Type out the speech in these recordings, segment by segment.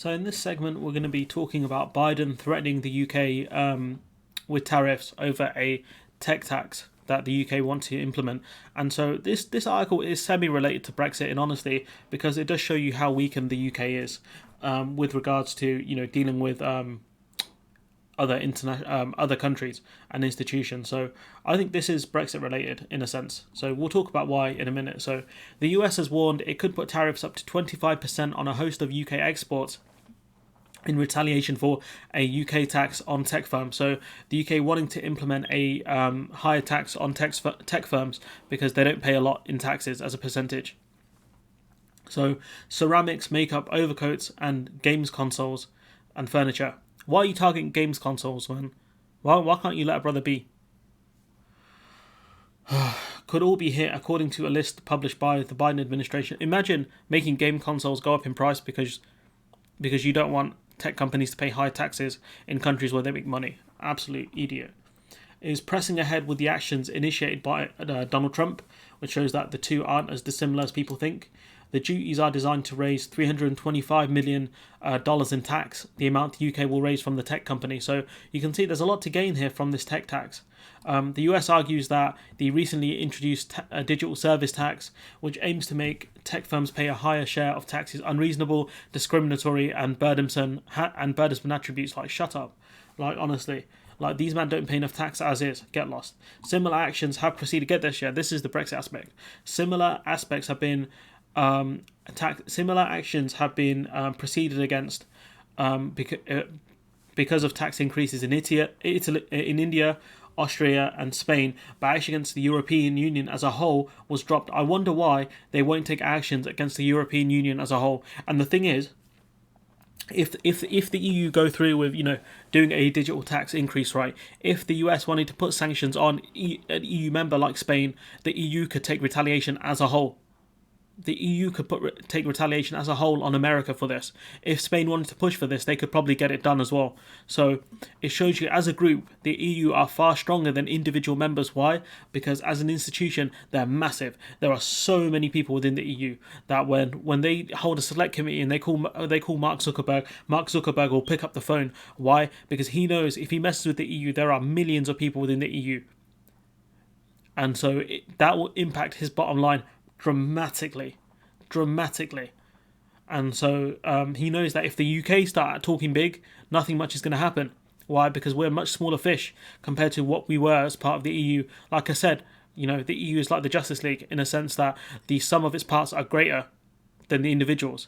So in this segment, we're going to be talking about Biden threatening the UK with tariffs over a tech tax that the UK want to implement. And so this article is semi-related to Brexit, in honesty, because it does show you how weakened the UK is with regards to dealing with other countries and institutions. So I think this is Brexit related in a sense. So we'll talk about why in a minute. So the US has warned it could put tariffs up to 25% on a host of UK exports in retaliation for a UK tax on tech firms. So the UK wanting to implement a higher tax on tech firms because they don't pay a lot in taxes as a percentage. So ceramics, makeup, overcoats, and games consoles and furniture. Why are you targeting games consoles, man? Why can't you let a brother be? Could all be hit according to a list published by the Biden administration. Imagine making game consoles go up in price because you don't want tech companies to pay high taxes in countries where they make money. Absolute idiot. Is pressing ahead with the actions initiated by Donald Trump, which shows that the two aren't as dissimilar as people think. The duties are designed to raise $325 million in tax, the amount the UK will raise from the tech company. So you can see there's a lot to gain here from this tech tax. The US argues that the recently introduced digital service tax, which aims to make tech firms pay a higher share of tax, is unreasonable, discriminatory, and burdensome attributes. Like, shut up. Like, honestly. Like, these men don't pay enough tax as is. Get lost. Similar actions have proceeded. Get this, yeah. This is the Brexit aspect. Similar actions have been proceeded against because of tax increases in India, Austria, and Spain, but action against the European Union as a whole was dropped. I wonder why they won't take actions against the European Union as a whole. And the thing is, if the EU go through with doing a digital tax increase, right? If the US wanted to put sanctions on an EU member like Spain, the EU could take retaliation as a whole. The EU could take retaliation as a whole on America for this. If Spain wanted to push for this, they could probably get it done as well. So it shows you, as a group, the EU are far stronger than individual members. Why? Because as an institution, they're massive. There are so many people within the EU that when they hold a select committee and they call Mark Zuckerberg will pick up the phone. Why? Because he knows if he messes with the EU, there are millions of people within the EU, and so that will impact his bottom line dramatically. And so he knows that if the UK start talking big, nothing much is going to happen. Why? Because we're much smaller fish compared to what we were as part of the EU. Like I said, the EU is like the Justice League in a sense that the sum of its parts are greater than the individuals.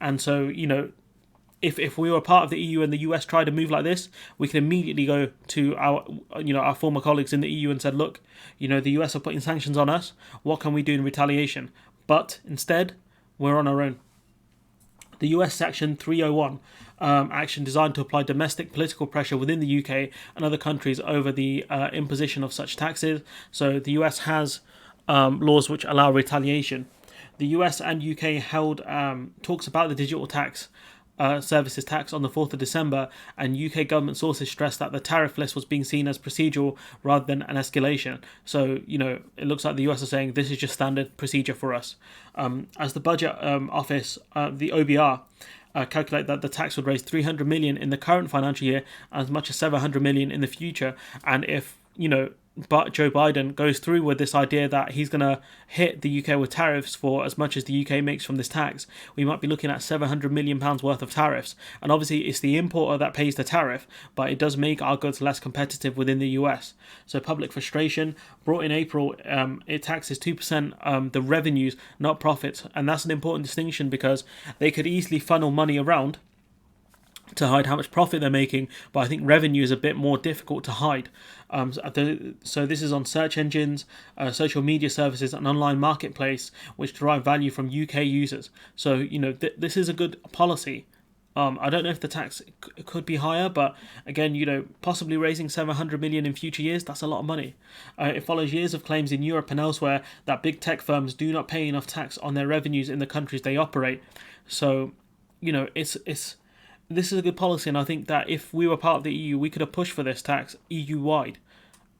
And so, if we were part of the EU and the US tried to move like this, we can immediately go to our former colleagues in the EU and said, look, the US are putting sanctions on us. What can we do in retaliation? But instead, we're on our own. The US Section 301 action designed to apply domestic political pressure within the UK and other countries over the imposition of such taxes. So the US has laws which allow retaliation. The US and UK held talks about the digital tax services tax on the 4th of December, and UK government sources stressed that the tariff list was being seen as procedural rather than an escalation. So, it looks like the US are saying this is just standard procedure for us. As the budget office, the OBR, calculate that the tax would raise 300 million in the current financial year, as much as 700 million in the future. And if, but Joe Biden goes through with this idea that he's going to hit the UK with tariffs for as much as the UK makes from this tax, we might be looking at £700 million worth of tariffs. And obviously it's the importer that pays the tariff, but it does make our goods less competitive within the US. So public frustration brought in April, it taxes 2% the revenues, not profits. And that's an important distinction because they could easily funnel money around to hide how much profit they're making, but I think revenue is a bit more difficult to hide. So this is on search engines, social media services, and online marketplace, which derive value from UK users. So this is a good policy. I don't know if the tax could be higher, but again, possibly raising 700 million in future years, that's a lot of money. It follows years of claims in Europe and elsewhere that big tech firms do not pay enough tax on their revenues in the countries they operate. So, this is a good policy, and I think that if we were part of the EU, we could have pushed for this tax EU-wide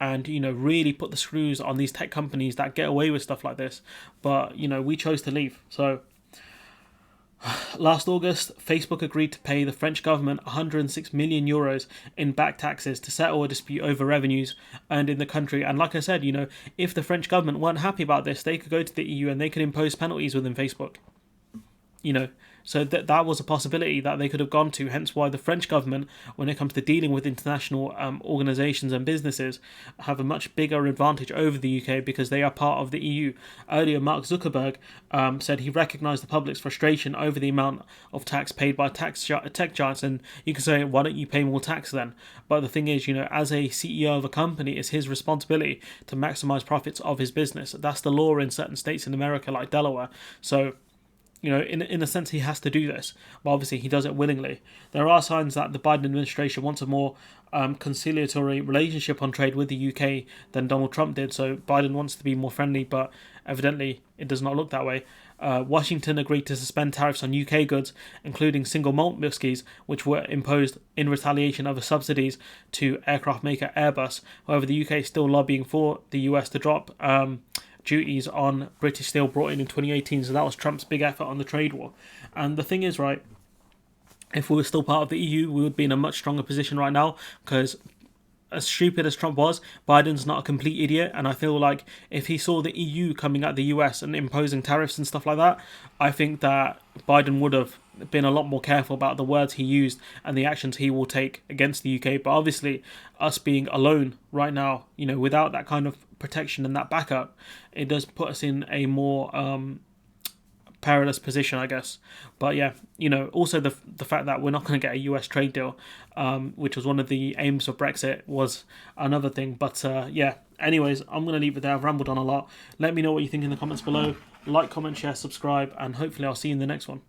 and, really put the screws on these tech companies that get away with stuff like this. But, we chose to leave. So Last August, Facebook agreed to pay the French government 106 million euros in back taxes to settle a dispute over revenues earned in the country. And like I said, if the French government weren't happy about this, they could go to the EU and they could impose penalties within Facebook. you know so that was a possibility that they could have gone to, hence why the French government, when it comes to dealing with international organizations and businesses, have a much bigger advantage over the UK because they are part of the EU. Earlier, Mark Zuckerberg said he recognized the public's frustration over the amount of tax paid by tech giants, and you can say, why don't you pay more tax then? But the thing is, as a CEO of a company, it's his responsibility to maximize profits of his business. That's the law in certain states in America, like Delaware. So in a sense, he has to do this, but obviously he does it willingly. There are signs that the Biden administration wants a more conciliatory relationship on trade with the UK than Donald Trump did, so Biden wants to be more friendly, but evidently it does not look that way. Washington agreed to suspend tariffs on UK goods, including single malt whiskies, which were imposed in retaliation over subsidies to aircraft maker Airbus. However, the UK is still lobbying for the US to drop duties on British steel brought in 2018, so that was Trump's big effort on the trade war. And the thing is, right, if we were still part of the EU, we would be in a much stronger position right now, because as stupid as Trump was, Biden's not a complete idiot, and I feel like if he saw the EU coming at the US and imposing tariffs and stuff like that, I think that Biden would have been a lot more careful about the words he used and the actions he will take against the UK. But obviously, us being alone right now, without that kind of protection and that backup, it does put us in a more perilous position, I guess. But yeah, also the fact that we're not going to get a US trade deal, which was one of the aims of Brexit, was another thing. But yeah, anyways, I'm going to leave it there. I've rambled on a lot. Let me know what you think in the comments below. Like, comment, share, subscribe, and hopefully I'll see you in the next one.